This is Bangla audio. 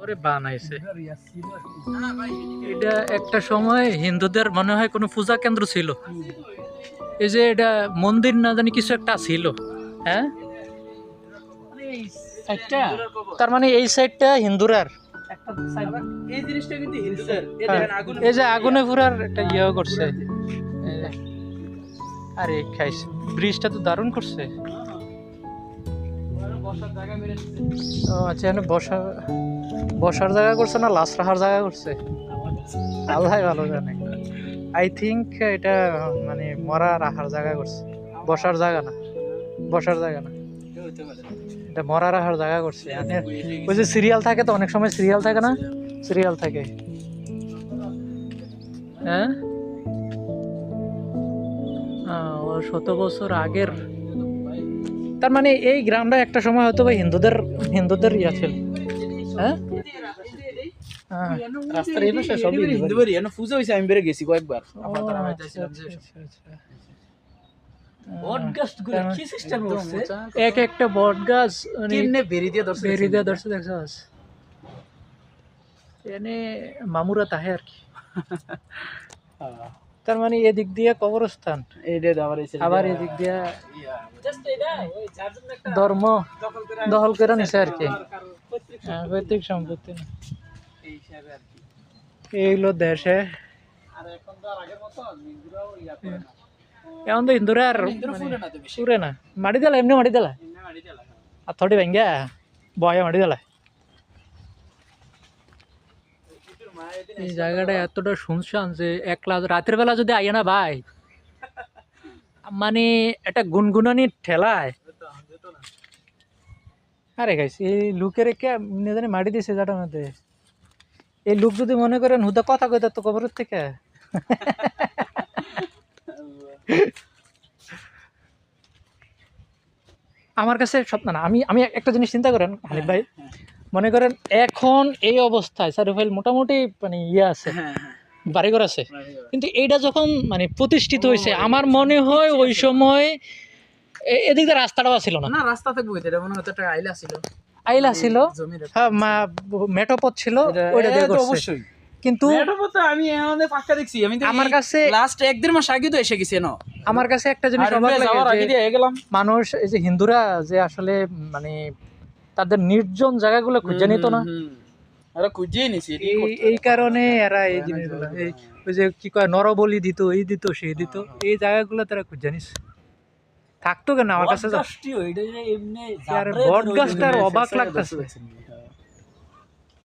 করে বানাইছে। এটা একটা সময় হিন্দুদের মনে হয় কোনো পূজা কেন্দ্র ছিল। এই যে এটা মন্দির না জানি কিছু একটা ছিল, হ্যাঁ তার মানে এই সাইডটা হিন্দুরার। এই জিনিসটা কিন্তু হিন্দুদের। এই যে আগুনে পুরার একটা ইয়ে করছে। এই যে, আরে খাইছে ব্রিজটা তো দারুণ করছে। ও আচ্ছা, এখানে বসার জায়গা করছে না লাশ রাখার জায়গা করছে, আল্লাহ ভালো জানে। আই থিঙ্ক এটা মানে মরা রাখার জায়গা করছে, বসার জায়গা না, বসার জায়গা না, এটা মরা রাখার জায়গা করছে। ওই যে সিরিয়াল থাকে তো, অনেক সময় সিরিয়াল থাকে না, সিরিয়াল থাকে, হ্যাঁ ও 100 বছর আগের। তার মানে এই গ্রামটা একটা সময় হয়তো বা হিন্দুদের ইয়া ছিল, হ্যাঁ রাস্তার এই পাশে সবই হিন্দুদেরই। এখানে পূজা হইছে, আমি বেরে গেছি কয়েকবার। আমার তারা হইতাছিলাম যে বট গাছগুলো কি সিস্টেম করছে, এক একটা বট গাছ কেমনে বেরি দিয়ে ধরছে দেখছস, এনে মামুরা তাহে আর কি। তার মানে এদিক দিয়ে কবরস্থান, আবার এদিক দিয়ে ধর্ম দখল করে নিছে আর কি, পৈতৃক সম্পত্তি না এইগুলো দেশে। এখন তো হিন্দুরা আর পুরে না, মাটি দিলা এমনি মাটি দিলা আর থোড়ি ভেঙ্গা বয়ে মাটি দিলা। এই জায়গাটা এতটা শুনশান যে একলা রাতের বেলা যদি আইয়া না ভাই, মানে একটা গুনগুনানি ঠেলায়। আরে গাইস এই লুকের কে জানি মাটি দিছে যাটার মধ্যে, এই লোক যদি মনে করেন হুদা কথা কইতা তো কবরের থেকে। আমার কাছে স্বপ্ন না, আমি একটা জিনিস চিন্তা করেন হানিফ ভাই, মনে করেন এখন এই অবস্থায় সারুফাইল মোটামুটি মানে ইয়ে আছে, বাড়িঘর আছে, কিন্তু এইটা যখন মানে প্রতিষ্ঠিত হয়েছে আমার মনে হয় ওই সময় এদিক দিয়ে রাস্তাটাও ছিল না। রাস্তা থাকবো, এটা মনে হতো একটা আইলা ছিল, হ্যাঁ মেটোপথ ছিল, ওইটা দিয়ে করছে। অবশ্যই, কিন্তু আমি আমাদের পাক্কা দেখছি। আমি আমার কাছে লাস্ট 1-1.5 মাস আগে তো এসে গেছে না। আমার কাছে একটা জিনিস অবাক লাগে যে মানুষ এই যে হিন্দুরা যে আসলে মানে তাদের নির্জন জায়গাগুলো খুঁজে নিত না, এরা খুঁজেই নিছে। এই কারণে এরা এই জিনিসগুলো ওই যে কি কয় নরবলি দিত, এই দিত সেই দিত, এই জায়গাগুলো তারা খুঁজে নিছে। থাকতো কেন আমার কাছে বট গাছটার অবাক লাগতেছে।